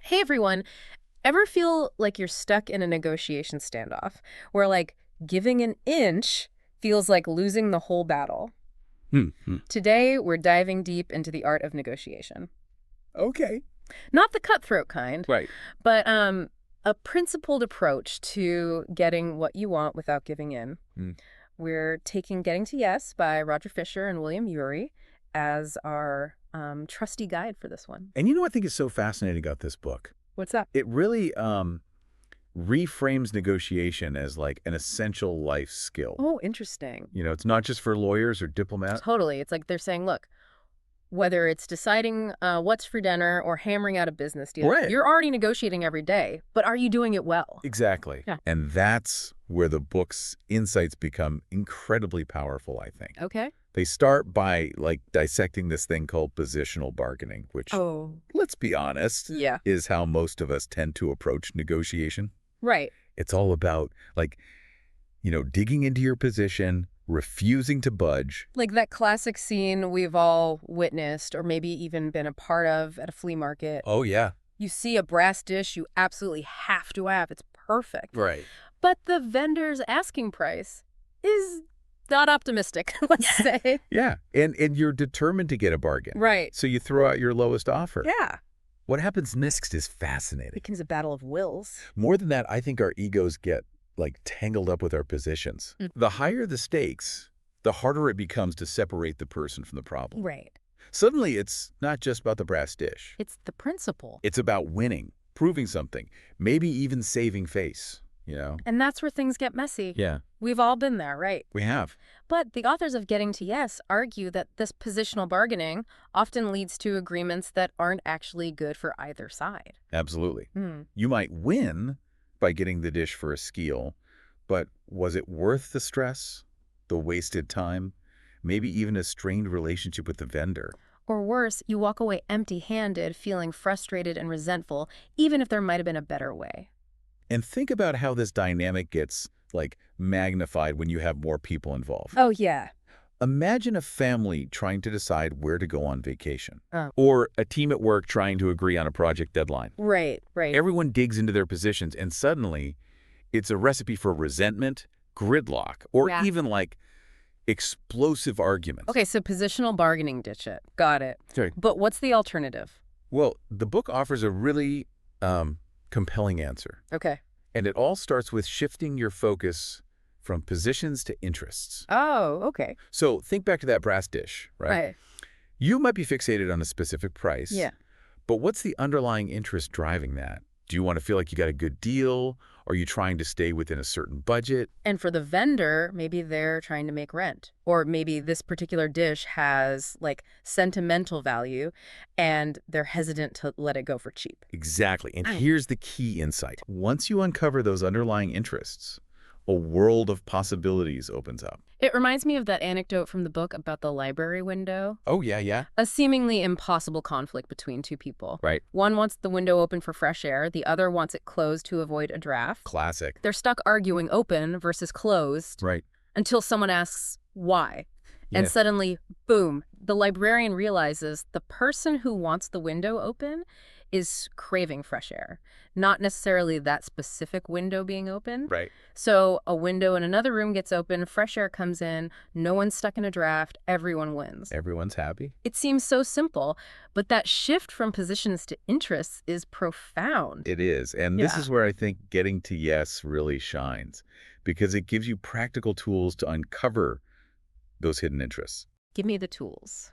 Hey everyone, ever feel like you're stuck in a negotiation standoff where giving an inch feels like losing the whole battle? Hmm. Today we're diving deep into the art of negotiation. Okay. Not the cutthroat kind, Right. but a principled approach to getting what you want without giving in. Mm. We're taking Getting to Yes by Roger Fisher and W.Ury as our trusty guide for this one. And you know what I think is so fascinating about this book? What's that? It really reframes negotiation as like an essential life skill. Oh, interesting. It's not just for lawyers or diplomats. Totally. It's like they're saying, look, whether it's deciding what's for dinner or hammering out a business deal, Right. you're already negotiating every day, but are you doing it well? Exactly. Yeah. And that's where the book's insights become incredibly powerful, I think. Okay. They start by dissecting this thing called positional bargaining, which, Oh, let's be honest, yeah. is how most of us tend to approach negotiation. Right. It's all about digging into your position, refusing to budge. Like that classic scene we've all witnessed or maybe even been a part of at a flea market. Oh, yeah. You see a brass dish you absolutely have to have. It's perfect. Right. But the vendor's asking price is not optimistic, let's say. Yeah. And you're determined to get a bargain. Right. So you throw out your lowest offer. Yeah. What happens next is fascinating. Becomes a battle of wills. More than that, I think our egos get tangled up with our positions. The higher the stakes, the harder it becomes to separate the person from the problem. Right. Suddenly, it's not just about the brass dish. It's the principle. It's about winning, proving something, maybe even saving face, And that's where things get messy. Yeah, We've all been there, right? we have. But the authors of Getting to Yes argue that this positional bargaining often leads to agreements that aren't actually good for either side. Absolutely. You might win by getting the dish for a skeel, but was it worth the stress, the wasted time, maybe even a strained relationship with the vendor? Or worse, you walk away empty-handed, feeling frustrated and resentful, even if there might have been a better way. And think about how this dynamic gets, magnified when you have more people involved. Oh, yeah. Imagine a family trying to decide where to go on vacation. Oh. Or a team at work trying to agree on a project deadline. Right. Everyone digs into their positions, and suddenly it's a recipe for resentment, gridlock, or Yeah. even explosive arguments. Okay, so positional bargaining, ditch it. Got it. Sorry. But what's the alternative? Well, the book offers a really compelling answer. Okay. And it all starts with shifting your focus from positions to interests. Oh, okay. So think back to that brass dish, right? Right. You might be fixated on a specific price. Yeah. But what's the underlying interest driving that? Do you want to feel like you got a good deal? Are you trying to stay within a certain budget? And for the vendor, maybe they're trying to make rent. Or maybe this particular dish has sentimental value and they're hesitant to let it go for cheap. Exactly. And Oh. here's the key insight. Once you uncover those underlying interests, a world of possibilities opens up. It reminds me of that anecdote from the book about the library window. Oh, yeah. A seemingly impossible conflict between two people. Right. One wants the window open for fresh air. The other wants it closed to avoid a draft. Classic. They're stuck arguing open versus closed Right. until someone asks why. Yeah. And suddenly, boom, the librarian realizes the person who wants the window open is craving fresh air, not necessarily that specific window being open. Right. So a window in another room gets open, fresh air comes in, no one's stuck in a draft, everyone wins. Everyone's happy. It seems so simple, but that shift from positions to interests is profound. It is. And this Yeah. is where I think Getting to Yes really shines, because it gives you practical tools to uncover those hidden interests. Give me the tools.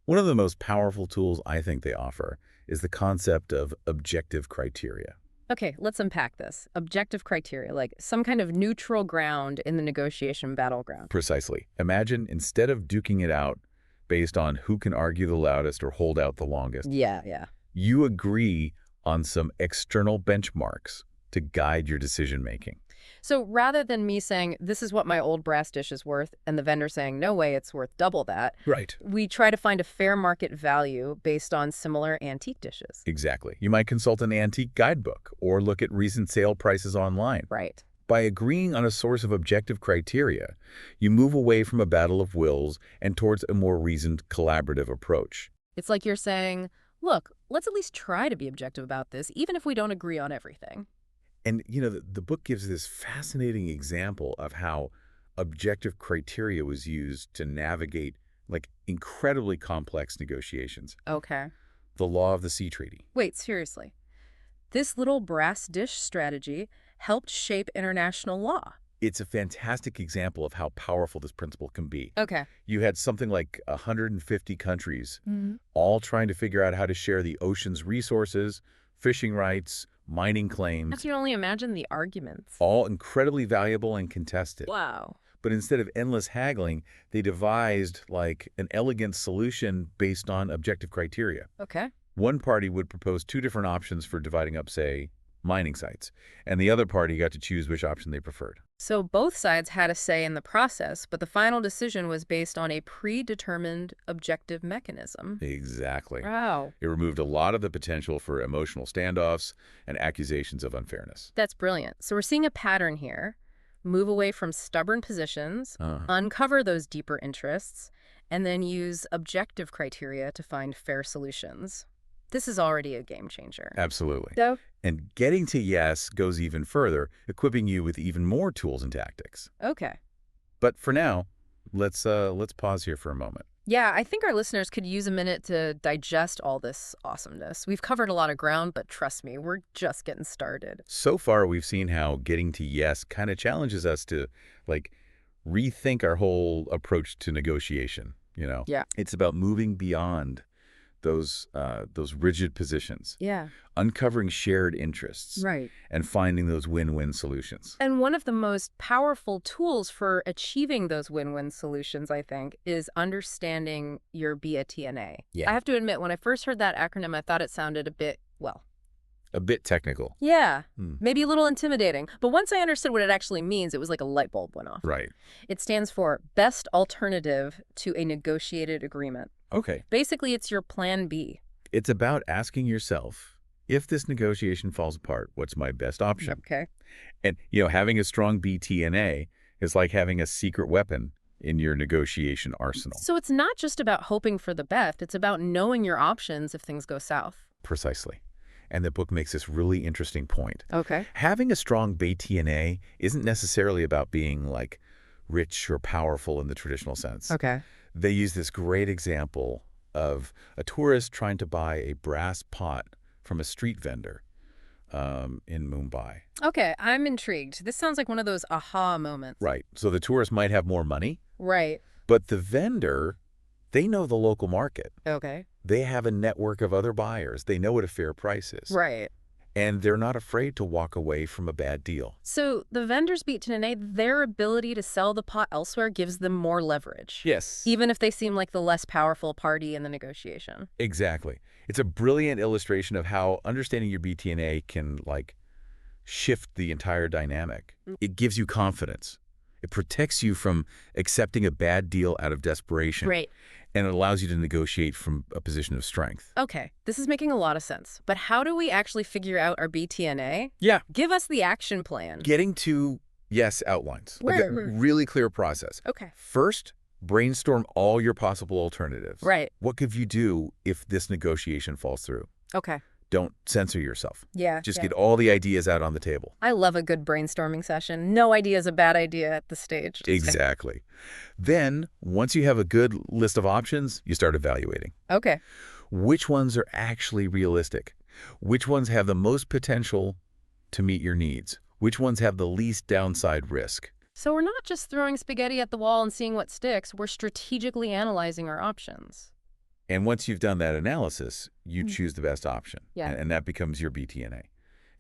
One of the most powerful tools I think they offer is the concept of objective criteria. Okay, let's unpack this. Objective criteria, like some kind of neutral ground in the negotiation battleground. Precisely. Imagine instead of duking it out based on who can argue the loudest or hold out the longest, Yeah. you agree on some external benchmarks to guide your decision-making. So rather than me saying, this is what my old brass dish is worth, and the vendor saying, no way, it's worth double that, Right. we try to find a fair market value based on similar antique dishes. Exactly. You might consult an antique guidebook or look at recent sale prices online. Right. By agreeing on a source of objective criteria, you move away from a battle of wills and towards a more reasoned, collaborative approach. It's like you're saying, look, let's at least try to be objective about this, even if we don't agree on everything. And, the book gives this fascinating example of how objective criteria was used to navigate, like, incredibly complex negotiations. Okay. The law of the sea treaty. Wait, seriously. This little brass dish strategy helped shape international law. It's a fantastic example of how powerful this principle can be. Okay. You had something like 150 countries Mhm. all trying to figure out how to share the ocean's resources, fishing rights, mining I claims, can only imagine the arguments. all incredibly valuable and contested. Wow. But instead of endless haggling, they devised like an elegant solution based on objective criteria. Okay. One party would propose two different options for dividing up, say, mining sites, and the other party got to choose which option they preferred. So both sides had a say in the process, but the final decision was based on a predetermined objective mechanism. Exactly. Wow. It removed a lot of the potential for emotional standoffs and accusations of unfairness. That's brilliant. So we're seeing a pattern here. Move away from stubborn positions, Uh, uncover those deeper interests, and then use objective criteria to find fair solutions. This is already a game changer. Absolutely. So, And getting to yes goes even further, equipping you with even more tools and tactics. okay. But for now, let's pause here for a moment. Yeah, I think our listeners could use a minute to digest all this awesomeness. We've covered a lot of ground, but trust me, we're just getting started. So far, we've seen how getting to yes kind of challenges us to, like, rethink our whole approach to negotiation. Yeah. It's about moving beyond those rigid positions, Yeah. uncovering shared interests, Right. and finding those win-win solutions. And one of the most powerful tools for achieving those win-win solutions, I think, is understanding your BATNA. Yeah. I have to admit, when I first heard that acronym, I thought it sounded a bit, well, A bit technical. yeah, Hmm. maybe a little intimidating. But once I understood what it actually means, it was like a light bulb went off. Right. It stands for Best Alternative to a Negotiated Agreement. Okay. Basically, it's your plan B. It's about asking yourself, if this negotiation falls apart, what's my best option? Okay. And, having a strong BTNA is like having a secret weapon in your negotiation arsenal. So it's not just about hoping for the best. It's about knowing your options if things go south. Precisely. And the book makes this really interesting point. Okay. Having a strong BTNA isn't necessarily about being, like, rich or powerful in the traditional sense. Okay. They use this great example of a tourist trying to buy a brass pot from a street vendor in Mumbai. Okay, I'm intrigued. This sounds like one of those aha moments. Right. So the tourist might have more money, Right. but the vendor, they know the local market. Okay. They have a network of other buyers. They know what a fair price is. Right. And they're not afraid to walk away from a bad deal. So the vendors beat today, their ability to sell the pot elsewhere gives them more leverage. Yes. Even if they seem like the less powerful party in the negotiation. Exactly. It's a brilliant illustration of how understanding your BTNA can, like, shift the entire dynamic. It gives you confidence. It protects you from accepting a bad deal out of desperation. Right. And it allows you to negotiate from a position of strength. Okay, this is making a lot of sense. But how do we actually figure out our BTNA? Yeah. Give us the action plan. Getting to yes outlines. Like a Right. really clear process. Okay. First, brainstorm all your possible alternatives. Right. What could you do if this negotiation falls through? Okay. Don't censor yourself. Yeah. Just yeah. get all the ideas out on the table. I love a good brainstorming session. No idea is a bad idea at this stage. Exactly. Then, once you have a good list of options, you start evaluating. Okay. Which ones are actually realistic? Which ones have the most potential to meet your needs? Which ones have the least downside risk? So we're not just throwing spaghetti at the wall and seeing what sticks. We're strategically analyzing our options. And once you've done that analysis, you choose the best option. Yeah. And that becomes your BTNA.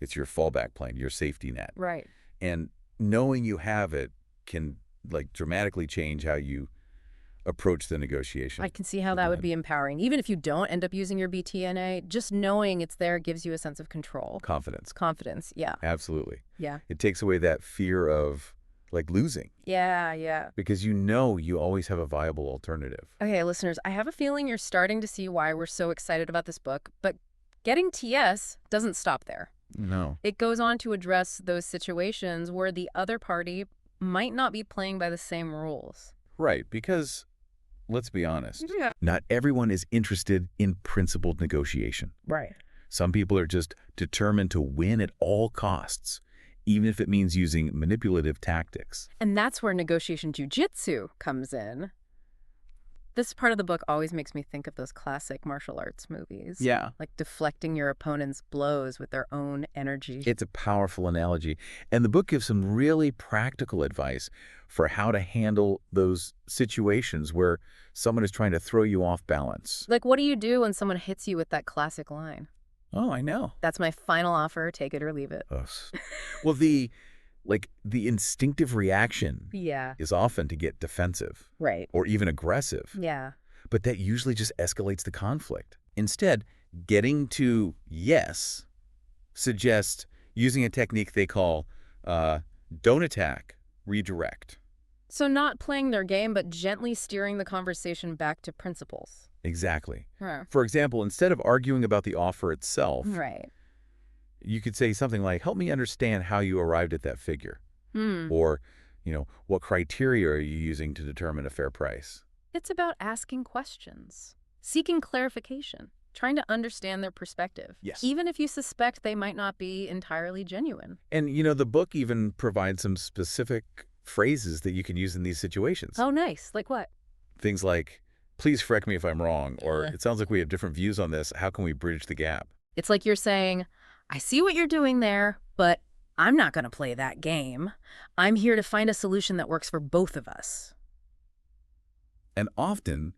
It's your fallback plan, your safety net. Right. And knowing you have it can, like, dramatically change how you approach the negotiation. I can see how that would be empowering. Even if you don't end up using your BTNA, just knowing it's there gives you a sense of control. Confidence. Confidence. Yeah. Absolutely. Yeah. It takes away that fear of, like, losing, Yeah. Yeah. because you always have a viable alternative. Okay, listeners, I have a feeling you're starting to see why we're so excited about this book, but getting to yes doesn't stop there. No. It goes on to address those situations where the other party might not be playing by the same rules. Right, because let's be honest. Yeah. Not everyone is interested in principled negotiation. Right. Some people are just determined to win at all costs, even if it means using manipulative tactics. And that's where negotiation jujitsu comes in. This part of the book always makes me think of those classic martial arts movies. Yeah. Like deflecting your opponent's blows with their own energy. It's a powerful analogy. And the book gives some really practical advice for how to handle those situations where someone is trying to throw you off balance. Like, what do you do when someone hits you with that classic line? Oh, I know. That's my final offer, take it or leave it. Ugh. Well, the instinctive reaction Yeah. is often to get defensive Right. or even aggressive, Yeah. but that usually just escalates the conflict. Instead, getting to yes suggests using a technique they call don't attack, redirect. So not playing their game, but gently steering the conversation back to principles. Exactly. Huh. For example, instead of arguing about the offer itself, Right. you could say something like, help me understand how you arrived at that figure. Hmm. Or, what criteria are you using to determine a fair price? It's about asking questions, seeking clarification, trying to understand their perspective. Yes. Even if you suspect they might not be entirely genuine. And, the book even provides some specific phrases that you can use in these situations. Oh, nice. Like what? Things like, please correct me if I'm wrong, or it sounds like we have different views on this. How can we bridge the gap? It's like you're saying, I see what you're doing there, but I'm not going to play that game. I'm here to find a solution that works for both of us. And often,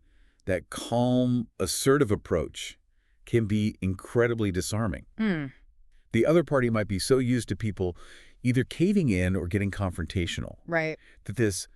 that calm, assertive approach can be incredibly disarming. Hmm. The other party might be so used to people either caving in or getting confrontational Right. that this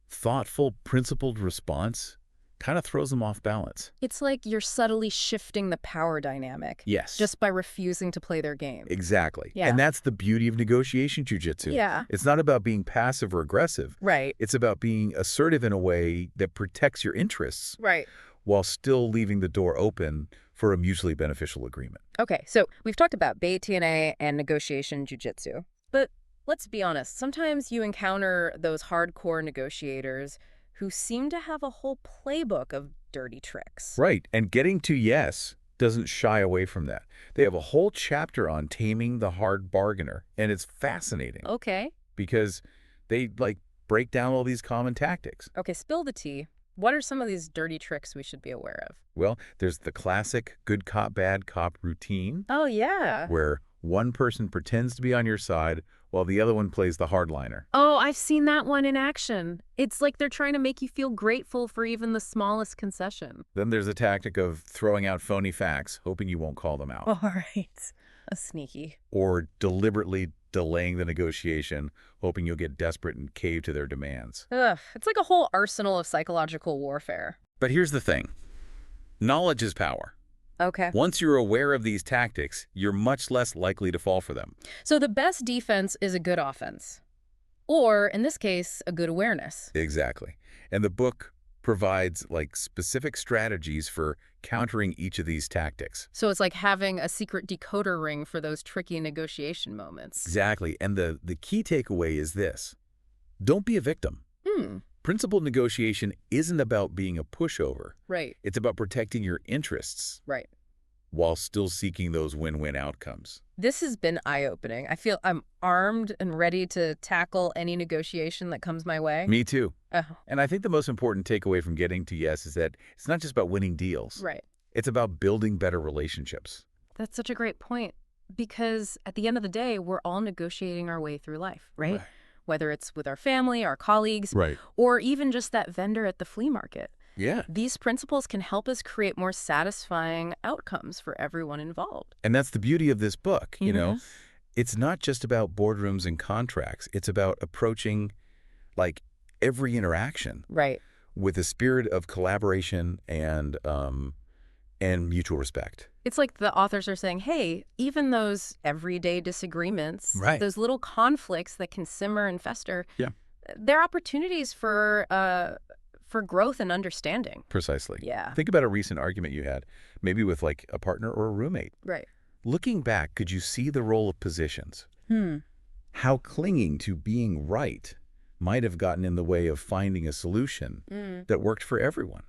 thoughtful, principled response kind of throws them off balance. It's like you're subtly shifting the power dynamic. Yes. Just by refusing to play their game. Exactly. Yeah. And that's the beauty of negotiation jujitsu. Yeah. It's not about being passive or aggressive. Right. It's about being assertive in a way that protects your interests Right. while still leaving the door open for a mutually beneficial agreement. Okay, so we've talked about BATNA and negotiation jujitsu. But let's be honest, sometimes you encounter those hardcore negotiators who seem to have a whole playbook of dirty tricks. Right. And getting to yes doesn't shy away from that. They have a whole chapter on taming the hard bargainer. And it's fascinating Okay. because they break down all these common tactics. Okay, spill the tea. What are some of these dirty tricks we should be aware of? Well, there's the classic good cop, bad cop routine Oh, yeah. where one person pretends to be on your side while the other one plays the hardliner. Oh, I've seen that one in action. It's like they're trying to make you feel grateful for even the smallest concession. Then there's the tactic of throwing out phony facts, hoping you won't call them out. All right. A sneaky. Or deliberately delaying the negotiation, hoping you'll get desperate and cave to their demands. Ugh, it's like a whole arsenal of psychological warfare. But here's the thing. Knowledge is power. Okay. Once you're aware of these tactics, you're much less likely to fall for them. So the best defense is a good offense. Or, in this case, a good awareness. Exactly. And the book provides specific strategies for countering each of these tactics. So it's like having a secret decoder ring for those tricky negotiation moments. Exactly. And the key takeaway is this. Don't be a victim. Hmm. Principled negotiation isn't about being a pushover. Right. It's about protecting your interests Right. while still seeking those win-win outcomes. This has been eye-opening. I feel I'm armed and ready to tackle any negotiation that comes my way. Me too. Oh, And I think the most important takeaway from getting to yes is that it's not just about winning deals. right. It's about building better relationships. That's such a great point. Because at the end of the day, we're all negotiating our way through life, right? Whether it's with our family, our colleagues, Right. or even just that vendor at the flea market. Yeah. These principles can help us create more satisfying outcomes for everyone involved. And that's the beauty of this book, Mhm. It's not just about boardrooms and contracts. It's about approaching every interaction Right. with a spirit of collaboration and mutual respect. It's like the authors are saying, hey, even those everyday disagreements, Right. those little conflicts that can simmer and fester, Yeah. they're opportunities for growth and understanding. Precisely. Yeah. Think about a recent argument you had, maybe with a partner or a roommate. Right. Looking back, could you see the role of positions? Hmm. How clinging to being right might have gotten in the way of finding a solution Mm. that worked for everyone.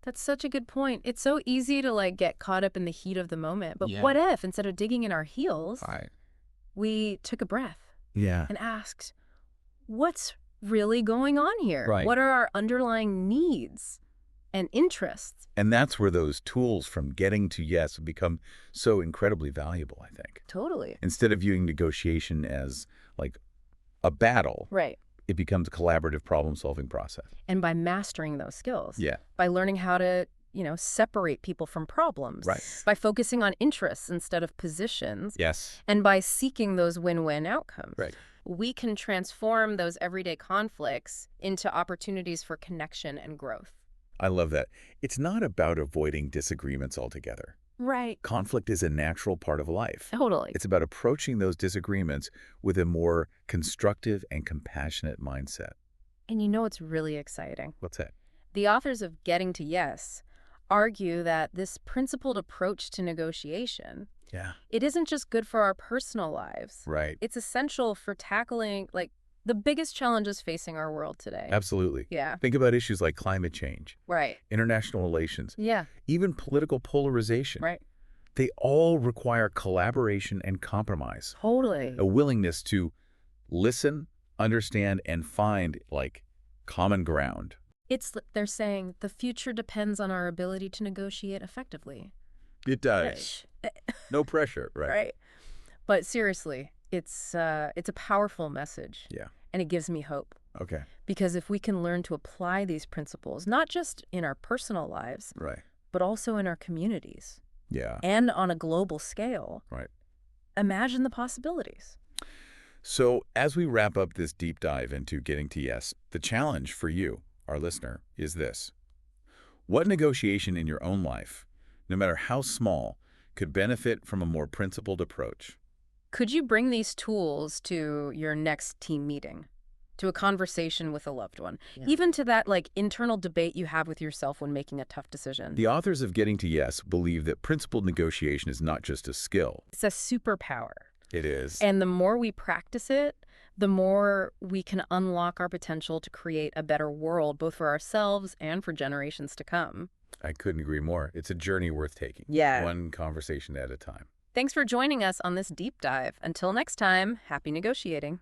That's such a good point. It's so easy to like get caught up in the heat of the moment. But Yeah. what if instead of digging in our heels, Right. we took a breath Yeah. and asked, what's really going on here? Right. What are our underlying needs and interests? And that's where those tools from getting to yes become so incredibly valuable, I think. Totally. Instead of viewing negotiation as like a battle, Right. it becomes a collaborative problem-solving process. And by mastering those skills, Yeah. by learning how to, separate people from problems, Right. by focusing on interests instead of positions, Yes. and by seeking those win-win outcomes. Right. We can transform those everyday conflicts into opportunities for connection and growth. I love that. It's not about avoiding disagreements altogether. Right. Conflict is a natural part of life. Totally. It's about approaching those disagreements with a more constructive and compassionate mindset. And you know what's really exciting? What's that? The authors of Getting to Yes argue that this principled approach to negotiation, Yeah. it isn't just good for our personal lives. Right. It's essential for tackling, like, the biggest challenges facing our world today. Absolutely. Yeah. Think about issues like climate change, Right. international relations, Yeah. even political polarization. Right. They all require collaboration and compromise, Totally. a willingness to listen, understand, and find, like, common ground. They're saying the future depends on our ability to negotiate effectively. It does. No pressure, right? Right. But seriously, it's a powerful message. Yeah. And it gives me hope. Okay. Because if we can learn to apply these principles, not just in our personal lives, Right. but also in our communities Yeah. and on a global scale, Right. imagine the possibilities. So as we wrap up this deep dive into Getting to Yes, the challenge for you, our listener, is this. What negotiation in your own life, no matter how small, could benefit from a more principled approach? Could you bring these tools to your next team meeting, to a conversation with a loved one, even to that like internal debate you have with yourself when making a tough decision? The authors of Getting to Yes believe that principled negotiation is not just a skill. It's a superpower. It is. And the more we practice it, the more we can unlock our potential to create a better world, both for ourselves and for generations to come. I couldn't agree more. It's a journey worth taking. Yeah. One conversation at a time. Thanks for joining us on this deep dive. Until next time, happy negotiating.